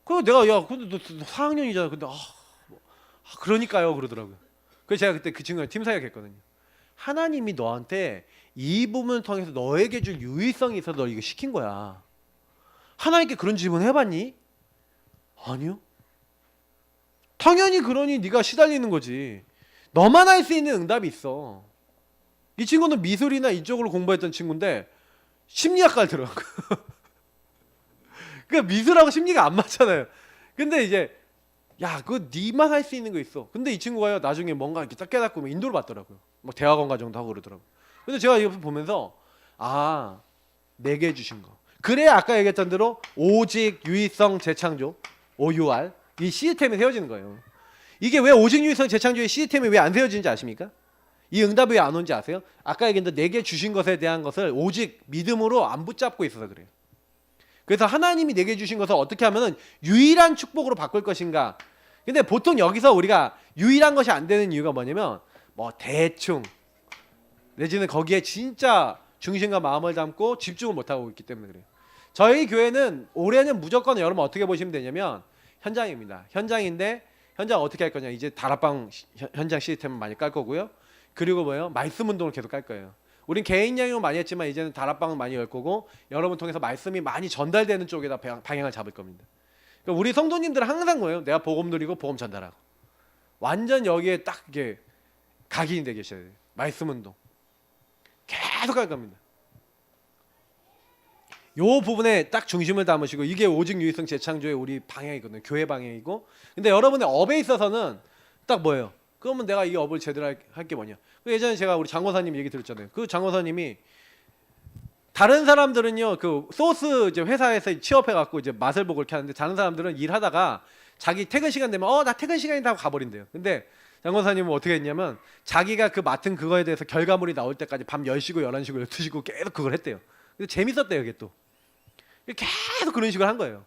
그래서 내가 야 근데 너 4학년이잖아. 근데 그러니까요 그러더라고요. 그래서 제가 그때 그 친구랑 팀 사역 했거든요. 하나님이 너한테 이 부분을 통해서 너에게 줄 유의성이 있어서 너 이거 시킨 거야. 하나님께 그런 질문 해봤니? 아니요. 당연히 그러니 네가 시달리는 거지. 너만 할 수 있는 응답이 있어. 이 친구는 미술이나 이쪽으로 공부했던 친구인데 심리학과를 들어간 거야. 그러니까 미술하고 심리가 안 맞잖아요. 근데 이제 야 그거 니만 할 수 있는 거 있어. 근데 이 친구가요 나중에 뭔가 이렇게 딱 깨닫고 인도를 받더라고요. 막 대학원 과정도 하고 그러더라고요. 근데 제가 이거 보면서 내게 주신 거. 그래야 아까 얘기했던 대로 오직 유의성 재창조 OUR 이 시스템이 세워지는 거예요. 이게 왜 오직 유의성 재창조의 시스템이 왜 안 세워지는지 아십니까? 이 응답이 왜 안 오는지 아세요? 아까 얘기했던 내게 주신 것에 대한 것을 오직 믿음으로 안 붙잡고 있어서 그래요. 그래서 하나님이 내게 주신 것을 어떻게 하면은 유일한 축복으로 바꿀 것인가. 근데 보통 여기서 우리가 유일한 것이 안 되는 이유가 뭐냐면 뭐 대충 내지는 거기에 진짜 중심과 마음을 담고 집중을 못하고 있기 때문에 그래요. 저희 교회는 올해는 무조건 여러분 어떻게 보시면 되냐면 현장입니다. 현장인데 현장 어떻게 할 거냐. 이제 다락방 현장 시스템을 많이 깔 거고요. 그리고 뭐예요? 말씀 운동을 계속 깔 거예요. 우린 개인 양육을 많이 했지만 이제는 다락방을 많이 열 거고 여러분 통해서 말씀이 많이 전달되는 쪽에다 방향을 잡을 겁니다. 그러니까 우리 성도님들은 항상 뭐예요? 내가 복음 누리고 복음 전달하고 완전 여기에 딱 이게 각인이 되게 계셔야 돼요. 말씀 운동 계속 할 겁니다. 요 부분에 딱 중심을 담으시고 이게 오직 유의성 재창조의 우리 방향이거든요. 교회 방향이고 근데 여러분의 업에 있어서는 딱 뭐예요? 그러면 내가 이 업을 제대로 할 게 뭐냐? 예전에 제가 우리 장고사님 얘기 들었잖아요. 그 장고사님이 다른 사람들은요 그 소스 이제 회사에서 취업해 갖고 이제 맛을 보고 이렇게 하는데 다른 사람들은 일하다가 자기 퇴근 시간 되면 나 퇴근 시간이다 하고 가버린대요. 근데 장고사님은 어떻게 했냐면 자기가 그 맡은 그거에 대해서 결과물이 나올 때까지 밤 10시고 11시고 12시고 계속 그걸 했대요. 근데 재밌었대요 이게 또. 계속 그런 식으로 한 거예요.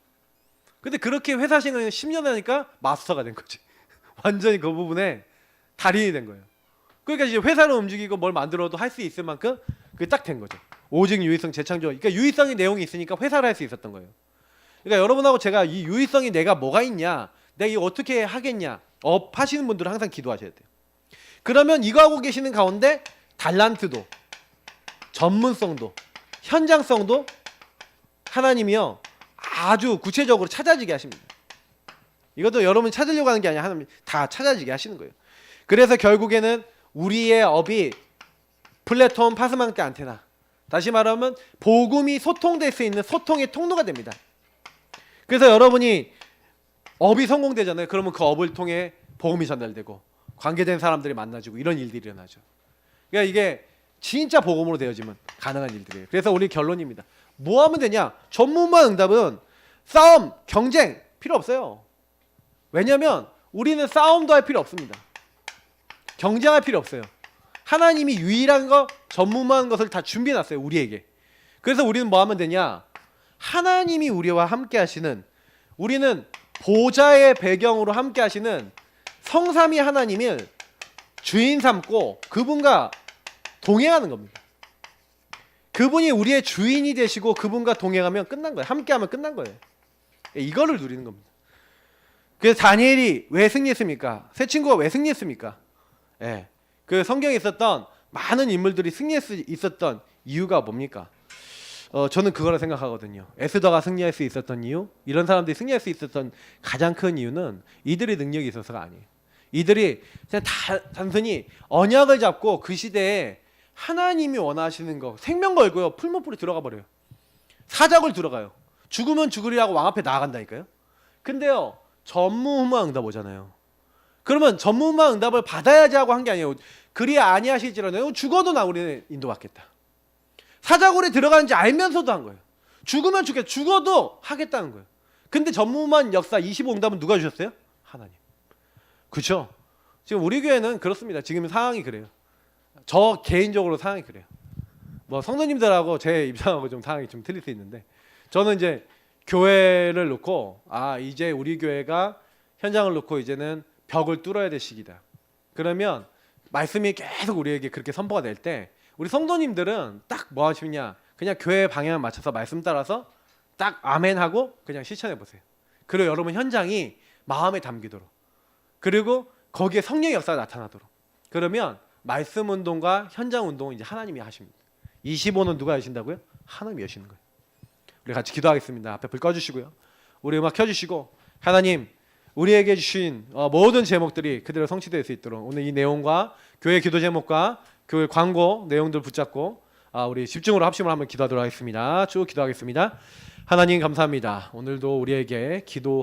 근데 그렇게 회사 생활을 10년 하니까 마스터가 된 거지. 완전히 그 부분에 달인이 된 거예요. 그러니까 이제 회사를 움직이고 뭘 만들어도 할 수 있을 만큼 그게 딱 된 거죠. 오직 유의성 재창조. 그러니까 유의성의 내용이 있으니까 회사를 할 수 있었던 거예요. 그러니까 여러분하고 제가 이 유의성이 내가 뭐가 있냐, 내가 이거 어떻게 하겠냐, 하시는 분들은 항상 기도하셔야 돼요. 그러면 이거 하고 계시는 가운데 달란트도 전문성도 현장성도 하나님이요 아주 구체적으로 찾아지게 하십니다. 이것도 여러분이 찾으려고 하는 게 아니라 하나님 다 찾아지게 하시는 거예요. 그래서 결국에는 우리의 업이 플랫폼 파스망대 안테나, 다시 말하면 복음이 소통될 수 있는 소통의 통로가 됩니다. 그래서 여러분이 업이 성공되잖아요. 그러면 그 업을 통해 복음이 전달되고 관계된 사람들이 만나지고 이런 일들이 일어나죠. 그러니까 이게 진짜 복음으로 되어지면 가능한 일들이에요. 그래서 우리 결론입니다. 뭐 하면 되냐? 전문만 응답은 싸움, 경쟁 필요 없어요. 왜냐하면 우리는 싸움도 할 필요 없습니다. 경쟁할 필요 없어요. 하나님이 유일한 거, 전무한 것을 다 준비해놨어요. 우리에게. 그래서 우리는 뭐 하면 되냐? 하나님이 우리와 함께 하시는, 우리는 보좌의 배경으로 함께 하시는 성삼위 하나님을 주인 삼고 그분과 동행하는 겁니다. 그분이 우리의 주인이 되시고 그분과 동행하면 끝난 거예요. 함께하면 끝난 거예요. 이거를 누리는 겁니다. 그래서 다니엘이 왜 승리했습니까? 새 친구가 왜 승리했습니까? 예. 그 성경에 있었던 많은 인물들이 승리할 수 있었던 이유가 뭡니까? 저는 그거라 생각하거든요. 에스더가 승리할 수 있었던 이유, 이런 사람들이 승리할 수 있었던 가장 큰 이유는 이들의 능력이 있어서가 아니에요. 이들이 그냥 단순히 언약을 잡고 그 시대에 하나님이 원하시는 거 생명 걸고요, 풀무불이 들어가 버려요. 사적을 들어가요. 죽으면 죽으리라고 왕 앞에 나아간다니까요. 근데요, 전무후무한 응답 오잖아요. 그러면 전무후무한 응답을 받아야지 하고 한 게 아니에요. 그리 아니하실지라도 죽어도 나 우리는 인도받겠다. 사자굴에 들어가는지 알면서도 한 거예요. 죽으면 죽겠다. 죽어도 하겠다는 거예요. 근데 전무후무한 역사 25응답은 누가 주셨어요? 하나님. 그렇죠? 지금 우리 교회는 그렇습니다. 지금 상황이 그래요. 저 개인적으로 상황이 그래요. 뭐 성도님들하고 제 입장하고 좀 상황이 좀 틀릴 수 있는데, 저는 이제 교회를 놓고 이제 우리 교회가 현장을 놓고 이제는 벽을 뚫어야 될 시기다. 그러면 말씀이 계속 우리에게 그렇게 선포가 될 때 우리 성도님들은 딱 뭐 하시냐, 그냥 교회 방향을 맞춰서 말씀 따라서 딱 아멘하고 그냥 실천해 보세요. 그리고 여러분 현장이 마음에 담기도록, 그리고 거기에 성령의 역사가 나타나도록. 그러면 말씀 운동과 현장 운동은 이제 하나님이 하십니다. 25는 누가 하신다고요? 하나님이 하시는 거예요. 우리 같이 기도하겠습니다. 앞에 불 꺼주시고요, 우리 음악 켜주시고, 하나님 우리에게 주신 모든 제목들이 그대로 성취될 수 있도록 오늘 이 내용과 교회 기도 제목과 교회 광고 내용들 붙잡고 우리 집중으로 합심을 한번 기도하도록 하겠습니다. 쭉 기도하겠습니다. 하나님 감사합니다. 오늘도 우리에게 기도